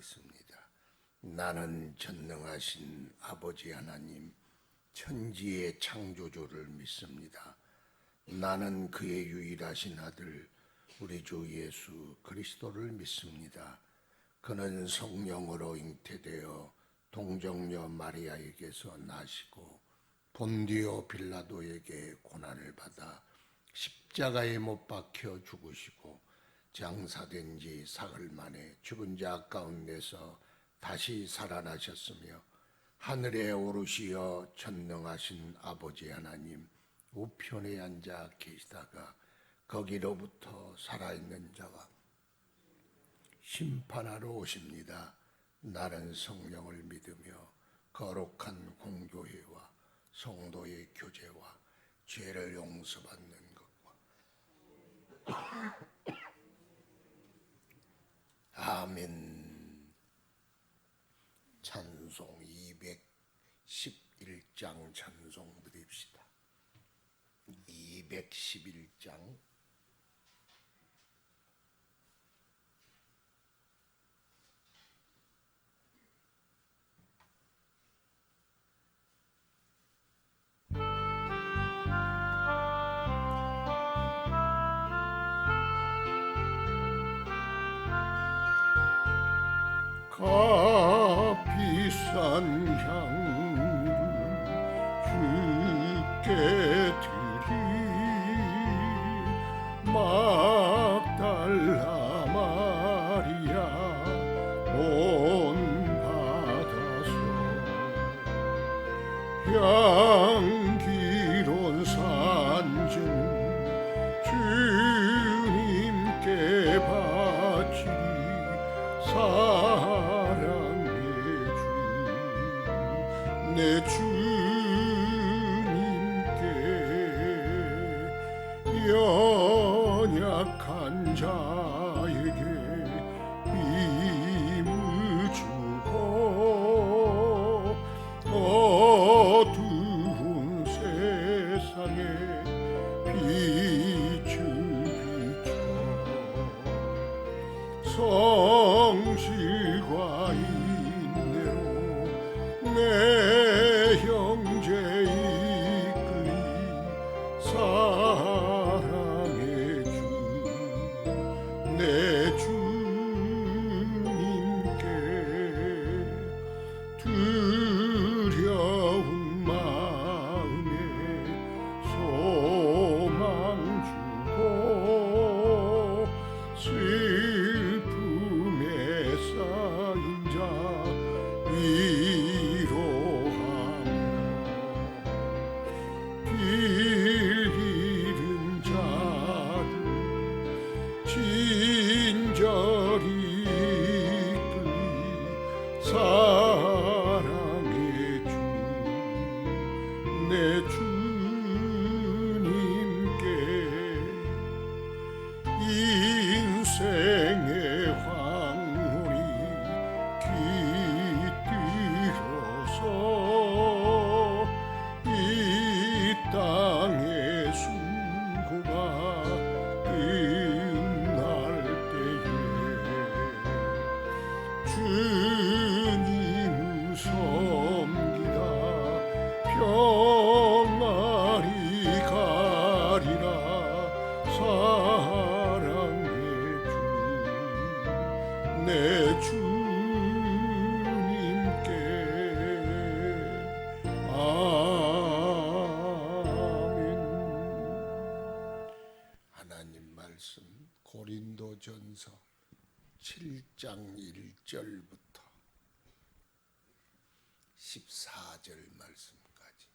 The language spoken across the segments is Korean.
기도하겠습니다. 나는 전능하신 아버지 하나님, 천지의 창조주를 믿습니다. 나는 그의 유일하신 아들 우리 주 예수 그리스도를 믿습니다. 그는 성령으로 잉태되어 동정녀 마리아에게서 나시고 본디오 빌라도에게 고난을 받아 십자가에 못 박혀 죽으시고 장사된 지 사흘 만에 죽은 자 가운데서 다시 살아나셨으며 하늘에 오르시어 전능하신 아버지 하나님 우편에 앉아 계시다가 거기로부터 살아있는 자와 심판하러 오십니다. 나는 성령을 믿으며 거룩한 공교회와 성도의 교제와 죄를 용서받는 것과 아멘. 찬송 211장 찬송 드립시다. 211장 값비싼 향유를 주께 드리 막달라 마리아 본받아서 향기로운 산증 주님께 바치리 사랑의 주 내 주님께 연약한 자에게 힘을 주고 어두운 세상에 빛을 비춰 성실과 인내로 내 형제 이끌리 사랑의 주 내 주님께 두려운 마음에 소망 주고 슬픔에 쌓인 자 위로하며 길 잃은 자를 친절히 이끌리 사랑의 주 내 주님께 인생의 황홀이 깃들어서 이 땅의 수고가 끝날 때에 주님을 섬기다 평안히 가리라 사랑의 주 내 주님께 아멘. 하나님 말씀 고린도전서 7장 1절부터 14절 말씀까지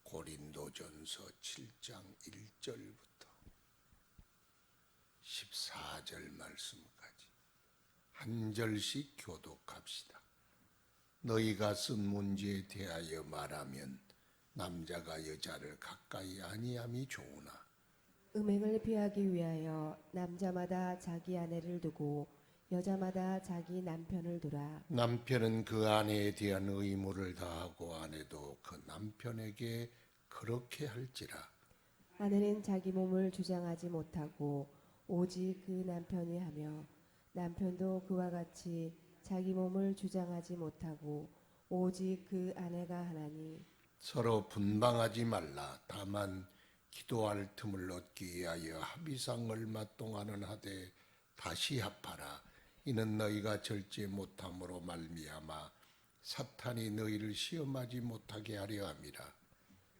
고린도전서 7장 1절부터 14절 말씀까지 한 절씩 교독합시다. 너희가 쓴 문제에 대하여 말하면 남자가 여자를 가까이 아니함이 좋으나 음행을 피하기 위하여 남자마다 자기 아내를 두고 여자마다 자기 남편을 두라. 남편은 그 아내에 대한 의무를 다하고 아내도 그 남편에게 그렇게 할지라. 아내는 자기 몸을 주장하지 못하고 오직 그 남편이 하며 남편도 그와 같이 자기 몸을 주장하지 못하고 오직 그 아내가 하나니 서로 분방하지 말라. 다만 기도할 틈을 얻기 위하여 합의상 얼마 동안은 하되 다시 합하라. 이는 너희가 절제 못함으로 말미암아 사탄이 너희를 시험하지 못하게 하려 함이라.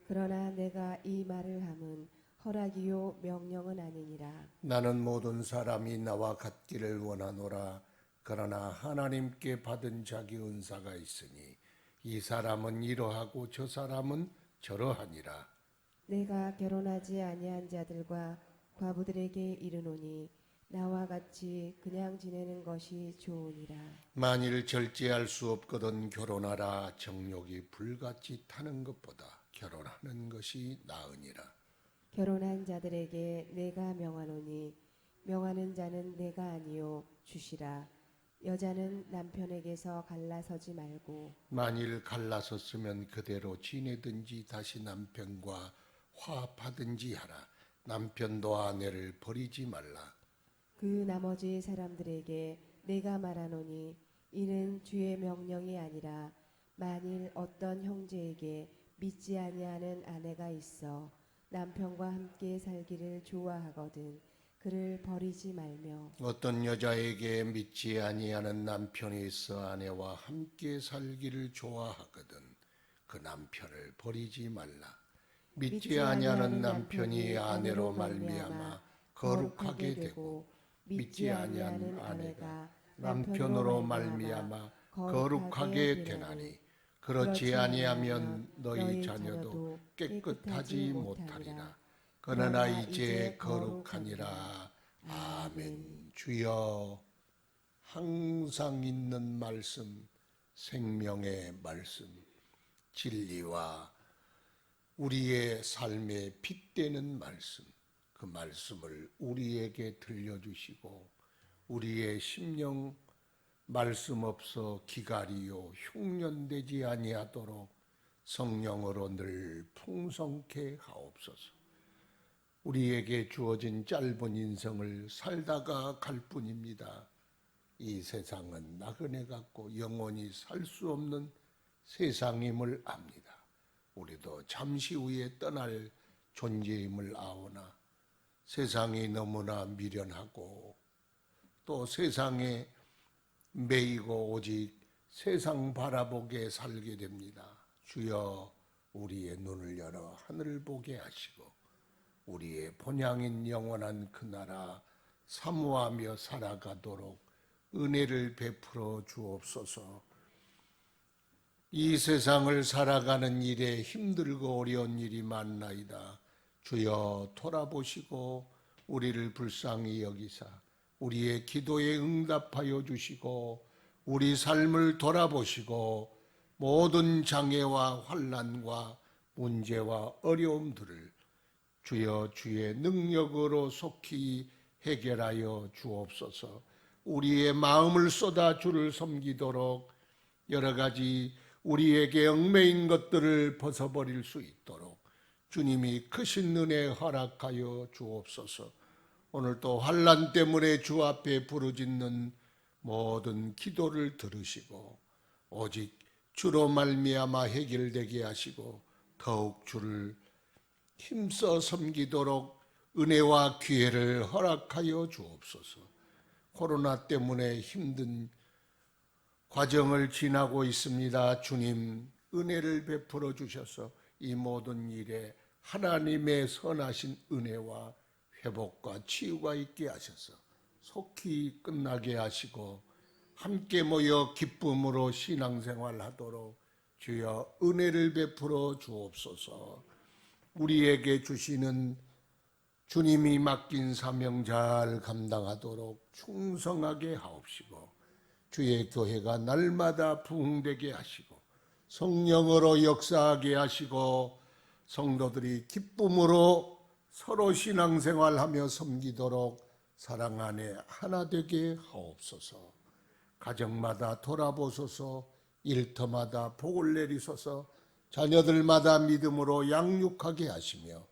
그러나 내가 이 말을 함은 허락이요 명령은 아니니라. 나는 모든 사람이 나와 같기를 원하노라. 그러나 하나님께 받은 자기 은사가 있으니 이 사람은 이러하고 저 사람은 저러하니라. 내가 결혼하지 아니한 자들과 과부들에게 이르노니 나와 같이 그냥 지내는 것이 좋으니라. 만일 절제할 수 없거든 결혼하라. 정욕이 불같이 타는 것보다 결혼하는 것이 나으니라. 결혼한 자들에게 내가 명하노니 명하는 자는 내가 아니요 주시라. 여자는 남편에게서 갈라서지 말고 만일 갈라섰으면 그대로 지내든지 다시 남편과 화합하든지 하라. 남편도 아내를 버리지 말라. 그 나머지 사람들에게 내가 말하노니 이는 주의 명령이 아니라 만일 어떤 형제에게 믿지 아니하는 아내가 있어 남편과 함께 살기를 좋아하거든 그를 버리지 말며 어떤 여자에게 믿지 아니하는 남편이 있어 아내와 함께 살기를 좋아하거든 그 남편을 버리지 말라. 믿지 아니하는 남편이 아내로 말미암아 거룩하게 되고 믿지 아니하는 아내가 남편으로 말미암아 거룩하게 되나니 그렇지 아니하면 너희 자녀도 깨끗하지 못하리라. 그러나 이제 거룩하니라. 아멘. 주여, 항상 있는 말씀, 생명의 말씀, 진리와 우리의 삶에 빗대는 말씀, 그 말씀을 우리에게 들려주시고 우리의 심령 말씀 없어 기갈이요 흉년되지 아니하도록 성령으로 늘 풍성케 하옵소서. 우리에게 주어진 짧은 인생을 살다가 갈 뿐입니다. 이 세상은 나그네 같고 영원히 살 수 없는 세상임을 압니다. 우리도 잠시 후에 떠날 존재임을 아오나 세상이 너무나 미련하고 또 세상에 매이고 오직 세상 바라보게 살게 됩니다. 주여 우리의 눈을 열어 하늘을 보게 하시고 우리의 본향인 영원한 그 나라 사모하며 살아가도록 은혜를 베풀어 주옵소서. 이 세상을 살아가는 일에 힘들고 어려운 일이 많나이다. 주여 돌아보시고 우리를 불쌍히 여기사 우리의 기도에 응답하여 주시고 우리 삶을 돌아보시고 모든 장애와 환난과 문제와 어려움들을 주여 주의 능력으로 속히 해결하여 주옵소서. 우리의 마음을 쏟아 주를 섬기도록 여러 가지 우리에게 얽매인 것들을 벗어버릴 수 있도록 주님이 크신 은혜 허락하여 주옵소서. 오늘도 환난 때문에 주 앞에 부르짖는 모든 기도를 들으시고 오직 주로 말미암아 해결되게 하시고 더욱 주를 힘써 섬기도록 은혜와 기회를 허락하여 주옵소서. 코로나 때문에 힘든 과정을 지나고 있습니다. 주님 은혜를 베풀어 주셔서 이 모든 일에 하나님의 선하신 은혜와 회복과 치유가 있게 하셔서 속히 끝나게 하시고 함께 모여 기쁨으로 신앙생활하도록 주여 은혜를 베풀어 주옵소서. 우리에게 주시는 주님이 맡긴 사명 잘 감당하도록 충성하게 하옵시고 주의 교회가 날마다 부흥되게 하시고 성령으로 역사하게 하시고 성도들이 기쁨으로 서로 신앙생활하며 섬기도록 사랑 안에 하나 되게 하옵소서. 가정마다 돌아보소서. 일터마다 복을 내리소서. 자녀들마다 믿음으로 양육하게 하시며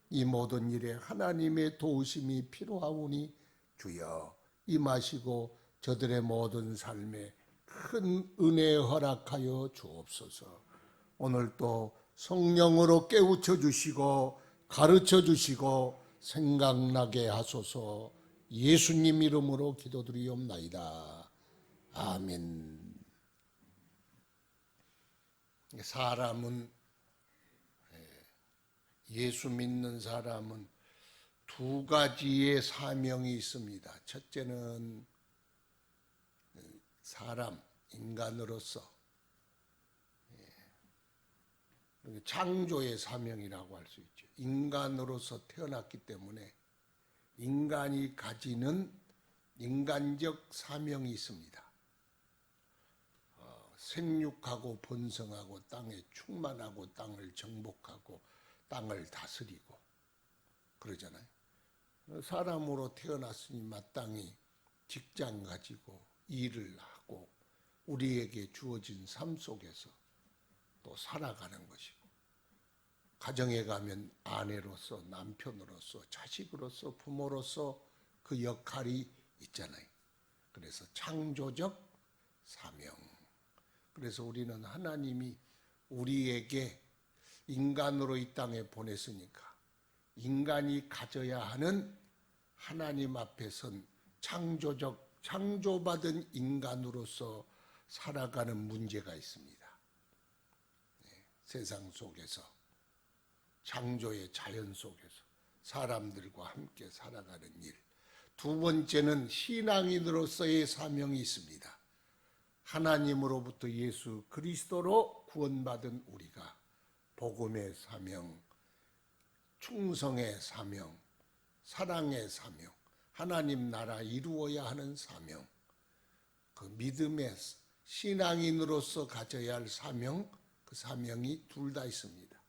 이 모든 일에 하나님의 도우심이 필요하오니 주여 임하시고 저들의 모든 삶에 큰 은혜 허락하여 주옵소서. 오늘 또 성령으로 깨우쳐 주시고 가르쳐 주시고 생각나게 하소서. 예수님 이름으로 기도드리옵나이다. 아멘. 사람은, 예수 믿는 사람은 두 가지의 사명이 있습니다. 첫째는 사람, 인간으로서 창조의 사명이라고 할 수 있죠. 인간으로서 태어났기 때문에 인간이 가지는 인간적 사명이 있습니다. 생육하고 번성하고 땅에 충만하고 땅을 정복하고 땅을 다스리고 그러잖아요. 사람으로 태어났으니 마땅히 직장 가지고 일을 하고 우리에게 주어진 삶 속에서 또 살아가는 것이고, 가정에 가면 아내로서 남편으로서 자식으로서 부모로서 그 역할이 있잖아요. 그래서 창조적 사명. 그래서 우리는 하나님이 우리에게 인간으로 이 땅에 보냈으니까 인간이 가져야 하는 하나님 앞에 선 창조받은 인간으로서 살아가는 문제가 있습니다. 세상 속에서, 창조의 자연 속에서 사람들과 함께 살아가는 일. 두 번째는 신앙인으로서의 사명이 있습니다. 하나님으로부터 예수 그리스도로 구원받은 우리가 복음의 사명, 충성의 사명, 사랑의 사명, 하나님 나라 이루어야 하는 사명, 그 믿음의 신앙인으로서 가져야 할 사명, 그 사명이 둘 다 있습니다.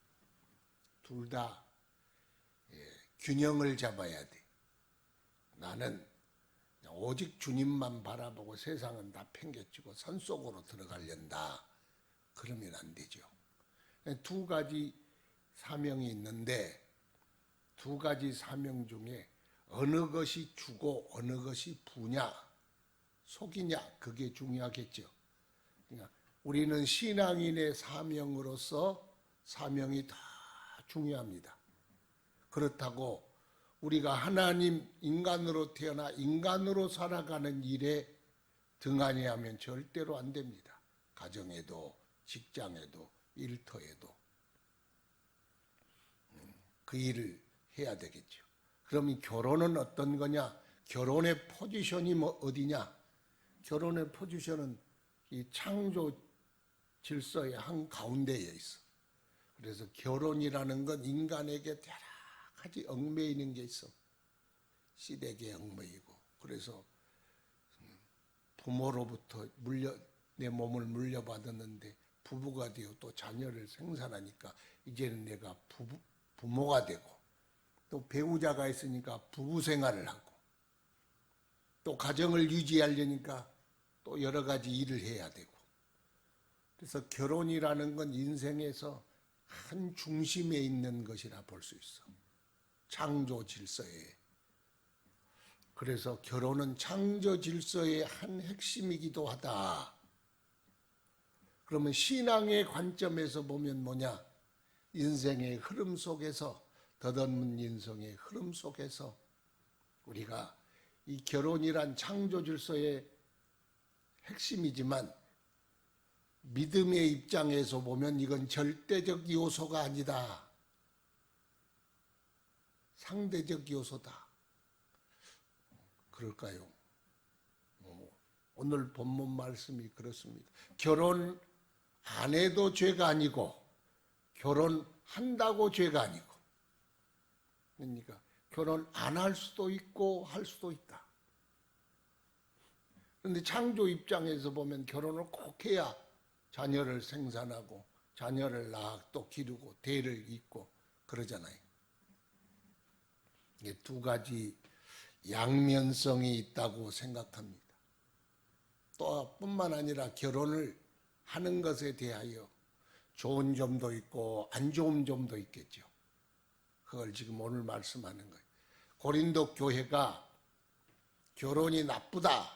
둘 다 균형을 잡아야 돼. 나는 오직 주님만 바라보고 세상은 다 팽개치고 산속으로 들어가련다. 그러면 안 되죠. 두 가지 사명이 있는데 두 가지 사명 중에 어느 것이 주고 어느 것이 부냐, 속이냐, 그게 중요하겠죠. 그러니까 우리는 신앙인의 사명으로서 사명이 다 중요합니다. 그렇다고 우리가 하나님 인간으로 태어나 인간으로 살아가는 일에 등한히 하면 절대로 안 됩니다. 가정에도 직장에도 일터에도 그 일을 해야 되겠죠. 그러면 결혼은 어떤 거냐? 결혼의 포지션이 어디냐? 결혼의 포지션은 이 창조 질서의 한 가운데에 있어. 그래서 결혼이라는 건 인간에게 여러 가지 얽매이는 게 있어. 시댁에 얽매이고, 그래서 부모로부터 내 몸을 물려받았는데 부부가 되어 또 자녀를 생산하니까 이제는 내가 부모가 되고, 또 배우자가 있으니까 부부 생활을 하고, 또 가정을 유지하려니까 또 여러 가지 일을 해야 되고. 그래서 결혼이라는 건 인생에서 한 중심에 있는 것이라 볼 수 있어. 창조 질서에. 그래서 결혼은 창조 질서의 한 핵심이기도 하다. 그러면 신앙의 관점에서 보면 뭐냐? 인생의 흐름 속에서, 덧없는 인생의 흐름 속에서 우리가 이 결혼이란 창조 질서의 핵심이지만 믿음의 입장에서 보면 이건 절대적 요소가 아니다. 상대적 요소다. 그럴까요? 오늘 본문 말씀이 그렇습니다. 결혼 안 해도 죄가 아니고 결혼한다고 죄가 아니고, 그러니까 결혼 안 할 수도 있고 할 수도 있다. 그런데 창조 입장에서 보면 결혼을 꼭 해야 자녀를 생산하고 자녀를 낳아 또 기르고 대를 잇고 그러잖아요. 이게 두 가지 양면성이 있다고 생각합니다. 또 뿐만 아니라 결혼을 하는 것에 대하여 좋은 점도 있고 안 좋은 점도 있겠죠. 그걸 지금 오늘 말씀하는 거예요. 고린도 교회가 결혼이 나쁘다,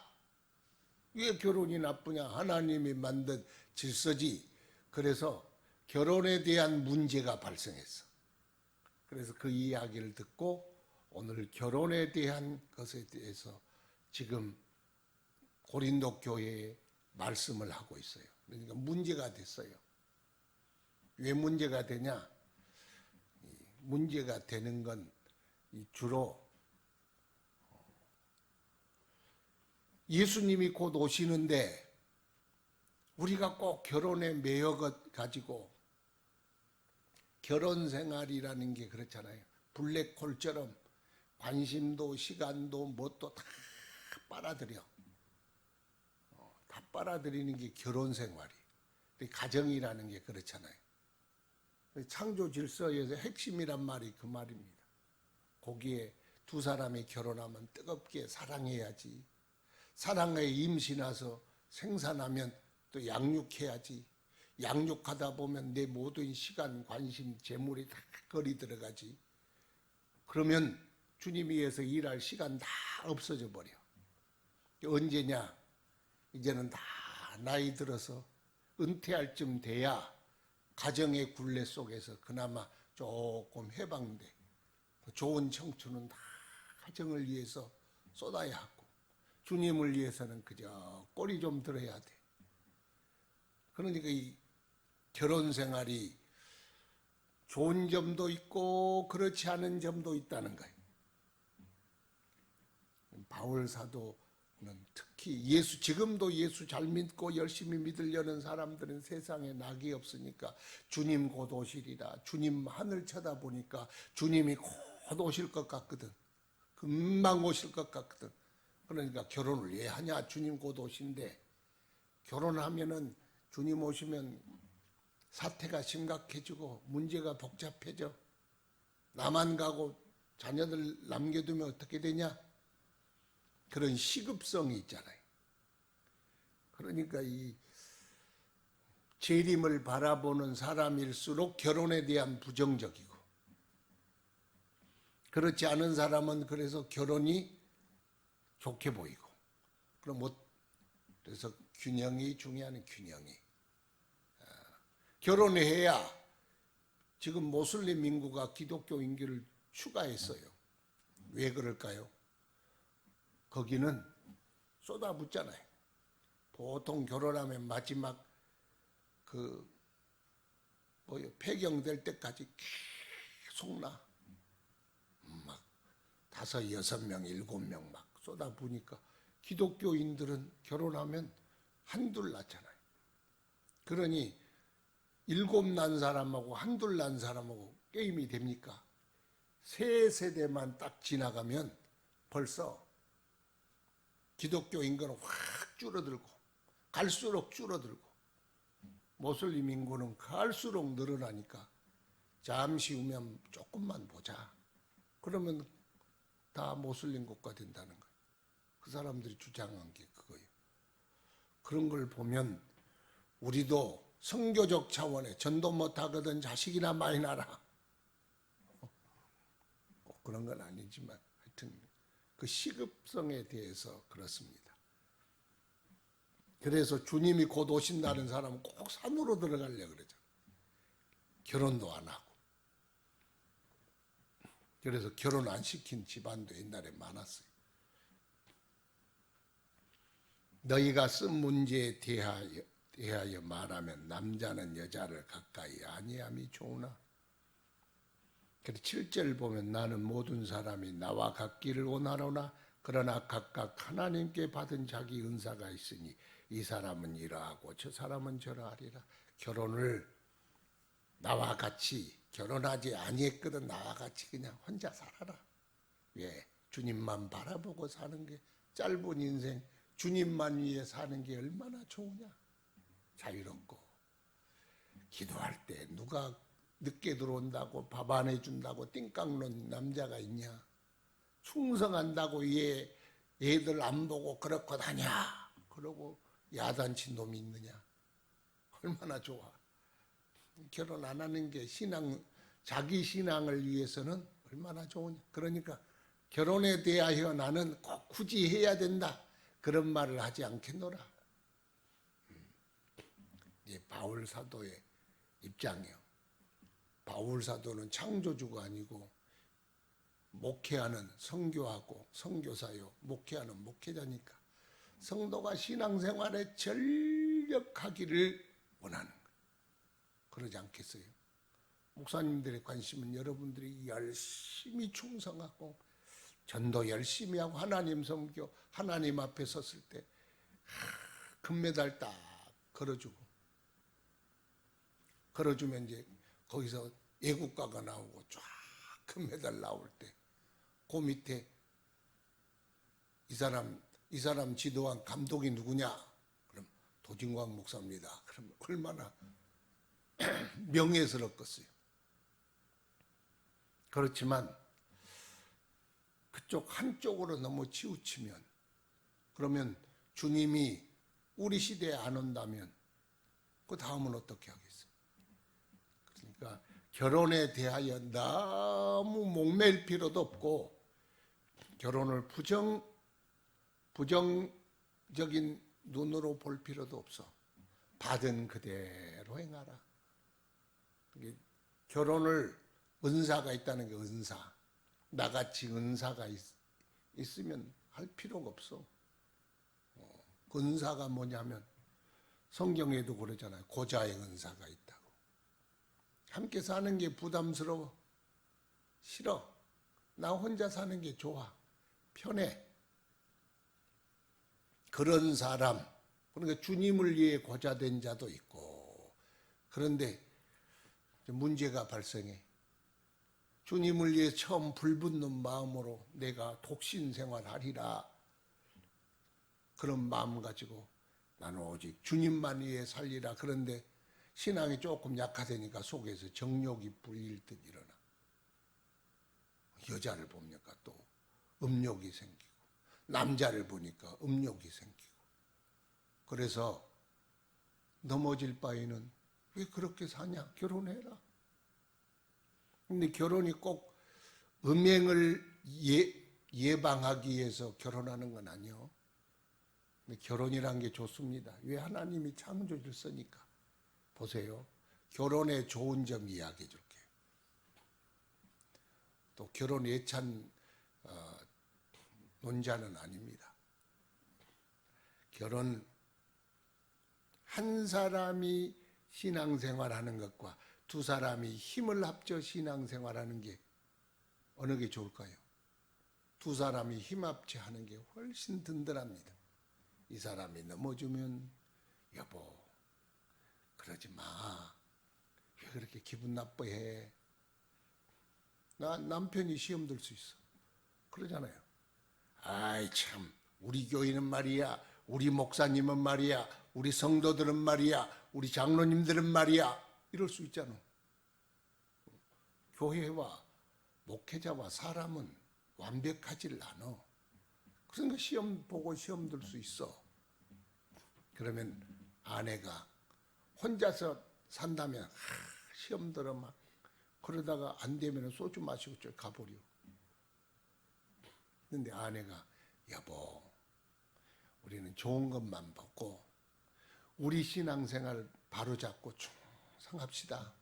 왜 결혼이 나쁘냐? 하나님이 만든 질서지. 그래서 결혼에 대한 문제가 발생했어. 그래서 그 이야기를 듣고 오늘 결혼에 대한 것에 대해서 지금 고린도 교회에 말씀을 하고 있어요. 그러니까 문제가 됐어요. 왜 문제가 되냐? 문제가 되는 건 주로 예수님이 곧 오시는데 우리가 꼭 결혼에 매여 가지고 결혼 생활이라는 게 그렇잖아요. 블랙홀처럼 관심도 시간도 뭣도 다 빨아들여. 다 빨아들이는 게 결혼 생활이. 가정이라는 게 그렇잖아요. 창조 질서에서 핵심이란 말이 그 말입니다. 거기에 두 사람이 결혼하면 뜨겁게 사랑해야지. 사랑에 임신해서 생산하면 또 양육해야지. 양육하다 보면 내 모든 시간, 관심, 재물이 다 거리 들어가지. 그러면 주님 위해서 일할 시간 다 없어져 버려. 언제냐? 이제는 다 나이 들어서 은퇴할 쯤 돼야 가정의 굴레 속에서 그나마 조금 해방돼. 좋은 청춘은 다 가정을 위해서 쏟아야 하고 주님을 위해서는 그저 꼬리 좀 들어야 돼. 그러니까 이 결혼 생활이 좋은 점도 있고 그렇지 않은 점도 있다는 거예요. 바울 사도는 특히 지금도 예수 잘 믿고 열심히 믿으려는 사람들은 세상에 낙이 없으니까 주님 곧 오시리라. 주님 하늘 쳐다보니까 주님이 곧 오실 것 같거든. 금방 오실 것 같거든. 그러니까 결혼을 왜 하냐? 주님 곧 오신대. 결혼하면은 주님 오시면 사태가 심각해지고 문제가 복잡해져. 나만 가고 자녀들 남겨두면 어떻게 되냐? 그런 시급성이 있잖아요. 그러니까 이 재림을 바라보는 사람일수록 결혼에 대한 부정적이고, 그렇지 않은 사람은 그래서 결혼이 좋게 보이고, 그래서 균형이 중요한 균형이. 결혼해야 지금 모슬림 인구가 기독교 인구를 추가했어요. 왜 그럴까요? 거기는 쏟아붓잖아요. 보통 결혼하면 마지막 폐경될 때까지 계속 막 5, 6명, 7명 막 쏟아부으니까 기독교인들은 결혼하면 한둘 낳잖아요. 그러니 7 난 사람하고 한둘 난 사람하고 게임이 됩니까? 3세대만 딱 지나가면 벌써 기독교 인구는 확 줄어들고 갈수록 줄어들고 모슬림 인구는 갈수록 늘어나니까 잠시 후면 조금만 보자. 그러면 다 모슬림 국가 된다는 거예요. 그 사람들이 주장한 게 그거예요. 그런 걸 보면 우리도 선교적 차원에 전도 못하거든 자식이나 많이 낳아라. 그런 건 아니지만 하여튼 그 시급성에 대해서 그렇습니다. 그래서 주님이 곧 오신다는 사람은 꼭 산으로 들어가려고 그러죠. 결혼도 안 하고. 그래서 결혼 안 시킨 집안도 옛날에 많았어요. 너희가 쓴 문제에 대하여 말하면 남자는 여자를 가까이 아니함이 좋으나. 그래서 7절 보면 나는 모든 사람이 나와 같기를 원하노나 그러나 각각 하나님께 받은 자기 은사가 있으니 이 사람은 이러하고 저 사람은 저러하리라. 결혼을 나와 같이 결혼하지 아니했거든. 나와 같이 그냥 혼자 살아라. 왜? 주님만 바라보고 사는 게 짧은 인생 주님만 위해 사는 게 얼마나 좋으냐. 자유롭고. 기도할 때 누가 늦게 들어온다고 밥 안 해준다고 띵깡 놓은 남자가 있냐. 충성한다고 얘들 안 보고 그렇고 다녀. 그러고 야단친 놈이 있느냐. 얼마나 좋아. 결혼 안 하는 게 자기 신앙을 위해서는 얼마나 좋으냐. 그러니까 결혼에 대하여 나는 꼭 굳이 해야 된다. 그런 말을 하지 않겠노라. 이 바울 사도의 입장이요. 바울 사도는 창조주가 아니고 목회하는 선교하고 선교사요, 목회하는 목회자니까 성도가 신앙생활에 전력하기를 원하는 거예요. 그러지 않겠어요? 목사님들의 관심은 여러분들이 열심히 충성하고 전도 열심히 하고 하나님 섬겨 하나님 앞에 섰을 때 금메달 딱 걸어주면 이제 거기서 애국가가 나오고 쫙 금메달 나올 때 그 밑에 이 사람 지도한 감독이 누구냐? 그럼 도진광 목사입니다. 그럼 얼마나 명예스럽겠어요. 그렇지만 그쪽 한쪽으로 너무 치우치면, 그러면 주님이 우리 시대에 안 온다면 그 다음은 어떻게 하겠어요? 그러니까 결혼에 대하여 너무 목맬 필요도 없고, 결혼을 부정적인 눈으로 볼 필요도 없어. 받은 그대로 행하라. 결혼을 은사가 있다는 게 은사. 나같이 은사가 있으면 할 필요가 없어. 그 은사가 뭐냐면 성경에도 그러잖아요. 고자의 은사가 있다고. 함께 사는 게 부담스러워. 싫어. 나 혼자 사는 게 좋아. 편해. 그런 사람, 그러니까 주님을 위해 고자된 자도 있고, 그런데 문제가 발생해. 주님을 위해 처음 불붙는 마음으로 내가 독신 생활하리라, 그런 마음 가지고 나는 오직 주님만 위해 살리라. 그런데 신앙이 조금 약화되니까 속에서 정욕이 불일 듯 일어나. 여자를 보니까 또 음욕이 생기고, 남자를 보니까 음욕이 생기고. 그래서 넘어질 바에는 왜 그렇게 사냐? 결혼해라. 근데 결혼이 꼭 음행을 예방하기 위해서 결혼하는 건 아니요. 근데 결혼이란 게 좋습니다. 왜? 하나님이 창조 질서니까. 보세요. 결혼의 좋은 점 이야기해 줄게요. 또 결혼 예찬 논자는 아닙니다. 결혼 한 사람이 신앙생활하는 것과 두 사람이 힘을 합쳐 신앙생활하는 게 어느 게 좋을까요? 두 사람이 힘 합쳐 하는 게 훨씬 든든합니다. 이 사람이 넘어지면 여보 그러지 마. 왜 그렇게 기분 나빠해? 나 남편이 시험 들 수 있어. 그러잖아요. 아이 참, 우리 교회는 말이야, 우리 목사님은 말이야, 우리 성도들은 말이야, 우리 장로님들은 말이야, 이럴 수 있잖아. 교회와 목회자와 사람은 완벽하질 않아. 그러니까 시험 보고 시험 들 수 있어. 그러면 아내가 혼자서 산다면 시험 들어 막 그러다가 안 되면 소주 마시고 쭉 가버려. 근데 아내가 여보 우리는 좋은 것만 보고 우리 신앙생활 바로잡고 충성합시다.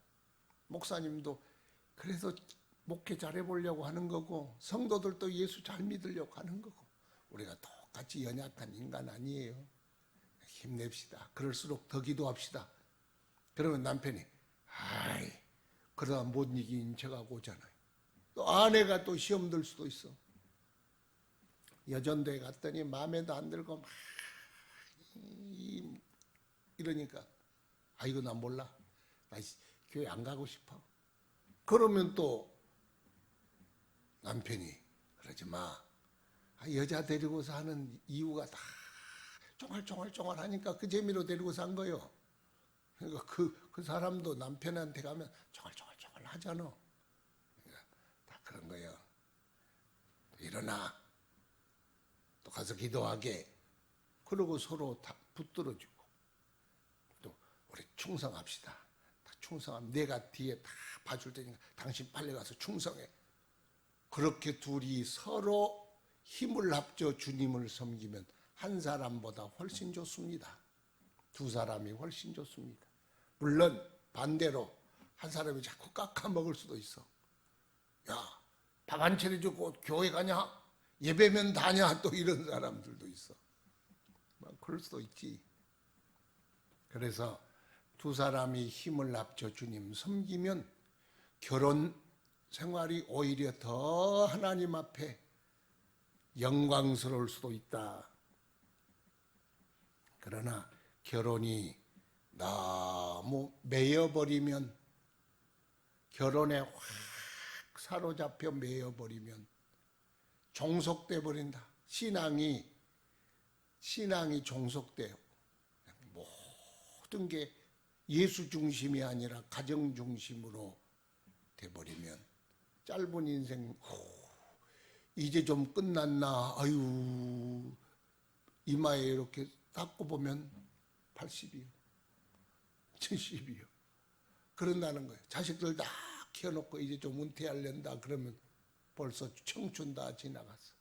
목사님도 그래서 목회 잘해보려고 하는 거고 성도들도 예수 잘 믿으려고 하는 거고 우리가 똑같이 연약한 인간 아니에요. 힘냅시다. 그럴수록 더 기도합시다. 그러면 남편이 아이 그러다 못 이긴 척하고 오잖아요. 또 아내가 또 시험 들 수도 있어. 여전도에 갔더니 마음에도 안 들고 막 이러니까 아이고 난 몰라. 나 교회 안 가고 싶어. 그러면 또 남편이 그러지 마. 여자 데리고 사는 이유가 다 쫑알쫑알 하니까 그 재미로 데리고 산 거요. 그러니까 그 사람도 남편한테 가면 쫑알쫑알 하잖아. 그러니까 다 그런 거예요. 일어나. 또 가서 기도하게. 그러고 서로 다 붙들어주고. 또 우리 충성합시다. 다 충성하면 내가 뒤에 다 봐줄 테니까 당신 빨리 가서 충성해. 그렇게 둘이 서로 힘을 합쳐 주님을 섬기면 한 사람보다 훨씬 좋습니다. 두 사람이 훨씬 좋습니다. 물론 반대로 한 사람이 자꾸 깎아 먹을 수도 있어. 야, 밥 안 차려주고 교회 가냐? 예배면 다냐? 또 이런 사람들도 있어. 그럴 수도 있지. 그래서 두 사람이 힘을 합쳐 주님 섬기면 결혼 생활이 오히려 더 하나님 앞에 영광스러울 수도 있다. 그러나 결혼이 너무 매여버리면, 결혼에 확 사로잡혀 매여버리면 종속돼 버린다. 신앙이 종속돼요. 모든 게 예수 중심이 아니라 가정 중심으로 돼버리면 짧은 인생 이제 좀 끝났나, 아유, 이마에 이렇게 닦고 보면 80이요 70이요 그런다는 거예요. 자식들 다 키워놓고 이제 좀 은퇴하려다 그러면 벌써 청춘 다 지나갔어.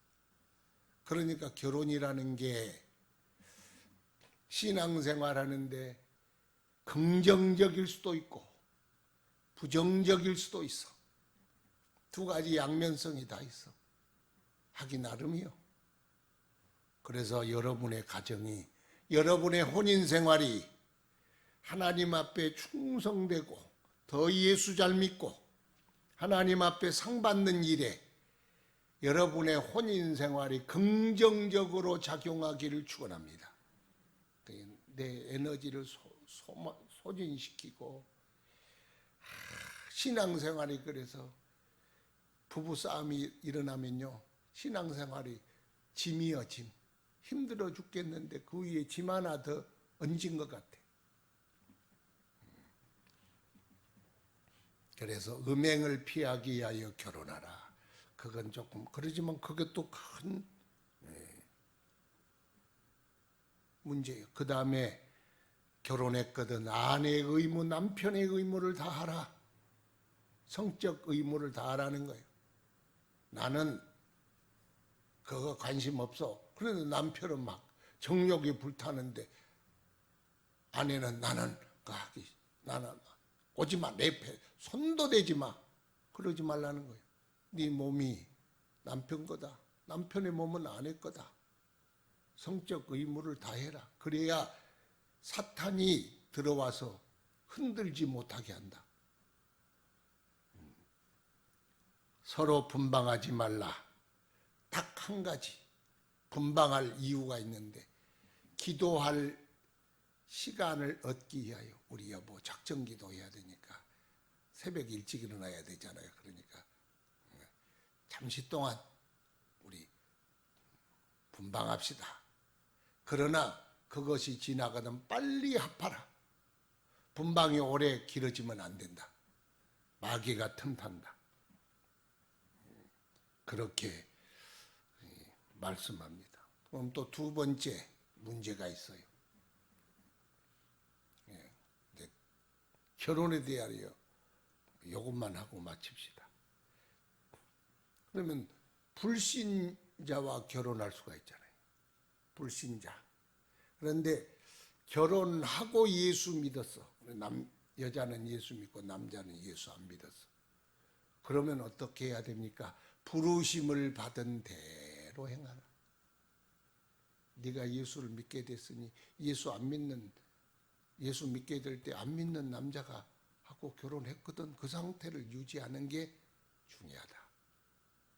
그러니까 결혼이라는 게 신앙생활하는데 긍정적일 수도 있고 부정적일 수도 있어. 두 가지 양면성이 다 있어. 하기 나름이요. 그래서 여러분의 가정이, 여러분의 혼인생활이 하나님 앞에 충성되고 더 예수 잘 믿고 하나님 앞에 상 받는 일에 여러분의 혼인생활이 긍정적으로 작용하기를 축원합니다. 내 에너지를 소진시키고, 신앙생활이 그래서 부부싸움이 일어나면요, 신앙생활이 짐이요, 짐. 힘들어 죽겠는데 그 위에 짐 하나 더 얹은 것 같아. 그래서 음행을 피하기 위하여 결혼하라. 그건 조금 그러지만 그것도 큰 문제예요. 그 다음에 결혼했거든 아내의 의무, 남편의 의무를 다하라. 성적 의무를 다하라는 거예요. 나는 그거 관심 없어. 그런데 남편은 막 정욕이 불타는데 아내는 나는 오지 마, 내 배 손도 대지 마. 그러지 말라는 거예요. 네 몸이 남편 거다. 남편의 몸은 아내 거다. 성적 의무를 다해라. 그래야 사탄이 들어와서 흔들지 못하게 한다. 서로 분방하지 말라. 딱 한 가지 분방할 이유가 있는데, 기도할 시간을 얻기 위하여 우리 여보 작정 기도해야 되니까 새벽 일찍 일어나야 되잖아요. 그러니까 잠시 동안 우리 분방합시다. 그러나 그것이 지나가면 빨리 합하라. 분방이 오래 길어지면 안 된다. 마귀가 틈탄다. 그렇게 말씀합니다. 그럼 또 두 번째 문제가 있어요. 결혼에 대하여 이것만 하고 마칩시다. 그러면 불신자와 결혼할 수가 있잖아요. 불신자. 그런데 결혼하고 예수 믿었어. 여자는 예수 믿고 남자는 예수 안 믿었어. 그러면 어떻게 해야 됩니까? 부르심을 받은 대로 행하라. 네가 예수를 믿게 됐으니 예수 믿게 될 때 안 믿는 남자가 하고 결혼했거든. 그 상태를 유지하는 게 중요하다.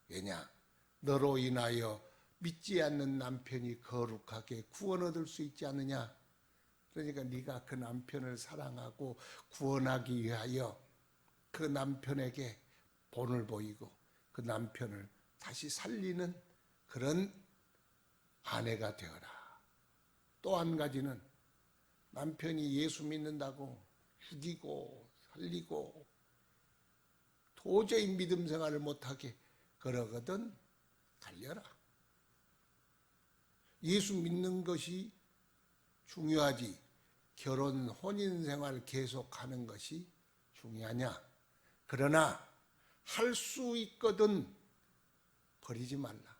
왜냐? 너로 인하여 믿지 않는 남편이 거룩하게 구원 얻을 수 있지 않느냐? 그러니까 네가 그 남편을 사랑하고 구원하기 위하여 그 남편에게 본을 보이고 그 남편을 다시 살리는 그런 아내가 되어라. 또 한 가지는 남편이 예수 믿는다고 죽이고 살리고 도저히 믿음 생활을 못하게 그러거든 달려라. 예수 믿는 것이 중요하지 결혼 혼인 생활 계속하는 것이 중요하냐? 그러나 할 수 있거든 버리지 말라.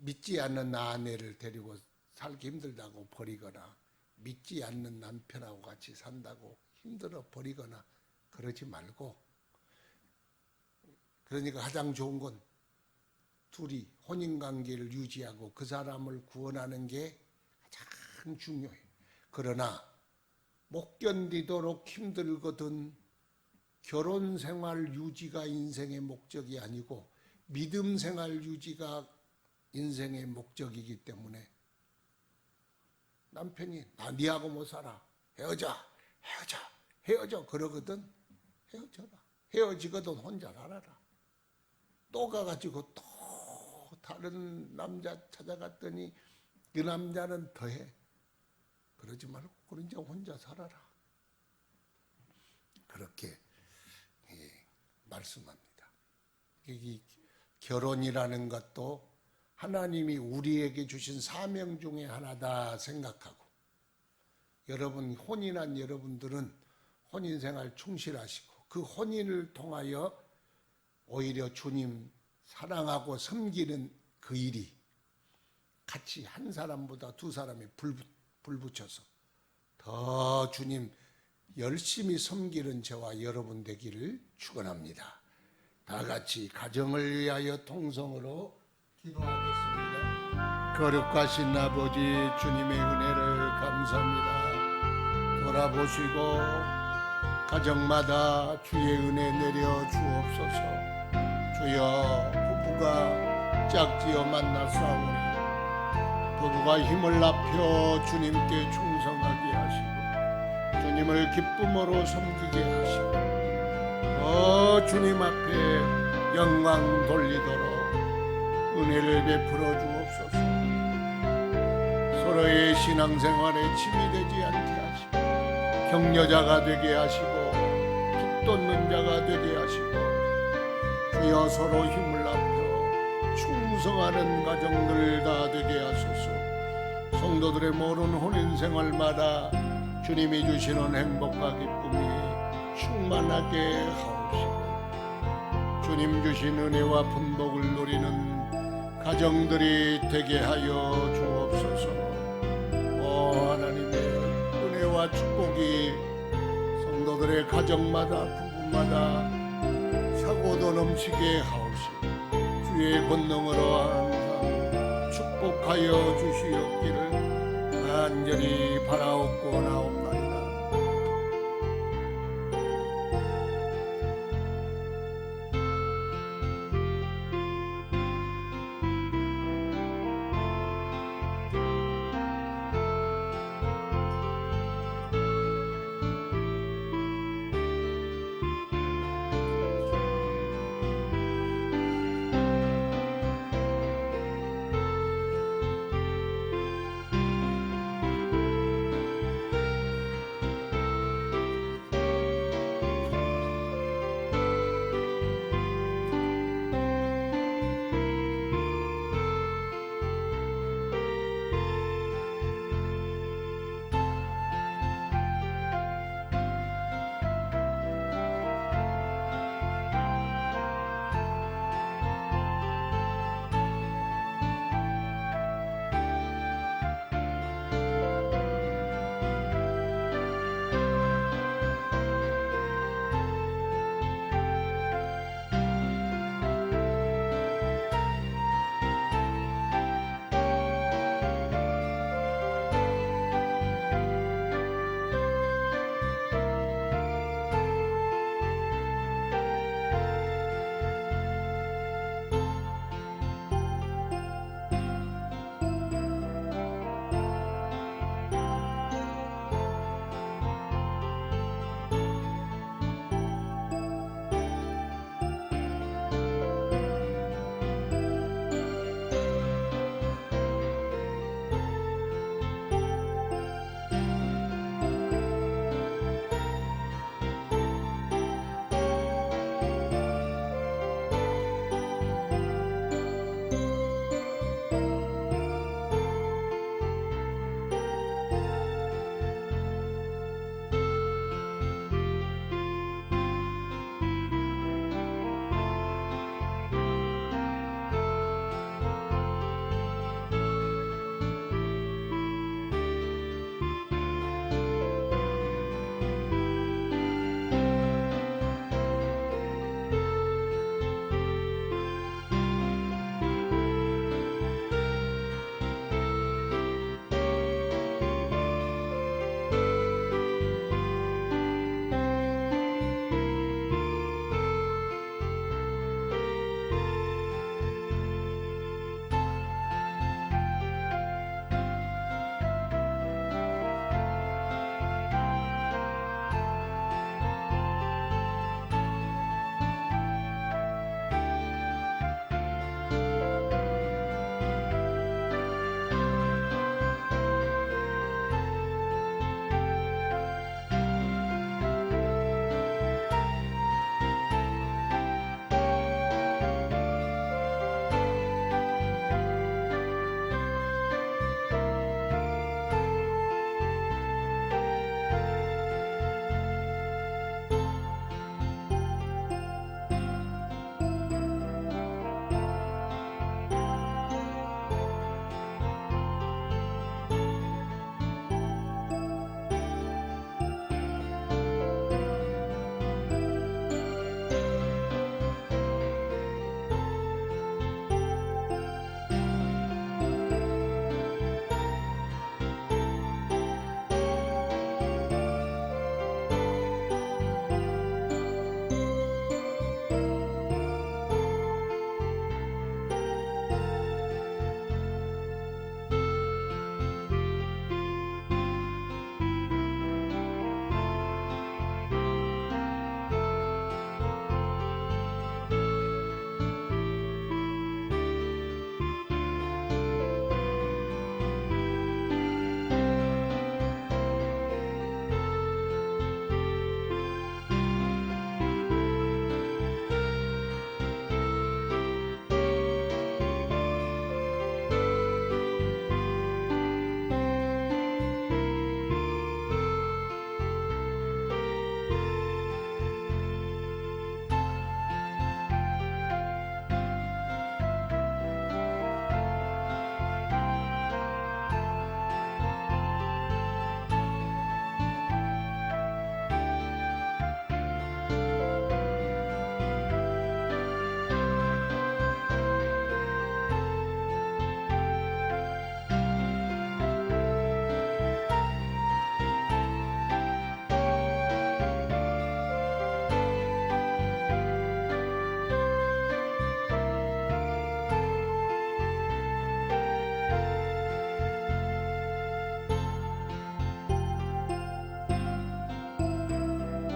믿지 않는 아내를 데리고 살기 힘들다고 버리거나 믿지 않는 남편하고 같이 산다고 힘들어 버리거나 그러지 말고, 그러니까 가장 좋은 건 둘이 혼인관계를 유지하고 그 사람을 구원하는 게 가장 중요해. 그러나 못 견디도록 힘들거든 결혼 생활 유지가 인생의 목적이 아니고 믿음 생활 유지가 인생의 목적이기 때문에 남편이 나 니하고 못 살아, 헤어져 그러거든. 헤어져라. 헤어지거든 혼자 살아라. 또 가가지고 또 다른 남자 찾아갔더니 그 남자는 더해. 그러지 말고 그런 자 혼자 살아라. 그렇게 말씀합니다. 이 결혼이라는 것도 하나님이 우리에게 주신 사명 중에 하나다 생각하고, 여러분 혼인한 여러분들은 혼인생활 충실하시고 그 혼인을 통하여 오히려 주님 사랑하고 섬기는 그 일이 같이 한 사람보다 두 사람이 불 붙여서 더 주님 열심히 섬기는 저와 여러분 되기를 축원합니다. 다 같이 가정을 위하여 통성으로 기도하겠습니다. 거룩하신 아버지 주님의 은혜를 감사합니다. 돌아보시고 가정마다 주의 은혜 내려 주옵소서. 주여, 부부가 짝지어 만났사오니 부부가 힘을 합혀 주님께 충성하게 하시고 주님을 기쁨으로 섬기게 하시고 주님 앞에 영광 돌리도록 은혜를 베풀어 주옵소서. 서로의 신앙생활에 침이 되지 않게 하시고 격려자가 되게 하시고 북 돋는 자가 되게 하시고 주여 서로 힘을 합혀 충성하는 가정들 다 되게 하소서. 성도들의 모든 혼인생활마다 주님이 주시는 행복과 기쁨이 충만하게 하옵시고 주님 주신 은혜와 분복을 누리는 가정들이 되게 하여 주옵소서. 오 하나님의 은혜와 축복이 성도들의 가정마다 부부마다 사고도 넘치게 하옵시고 주의 권능으로 항상 축복하여 주시옵기를 간절히 바라옵고 나옵니다.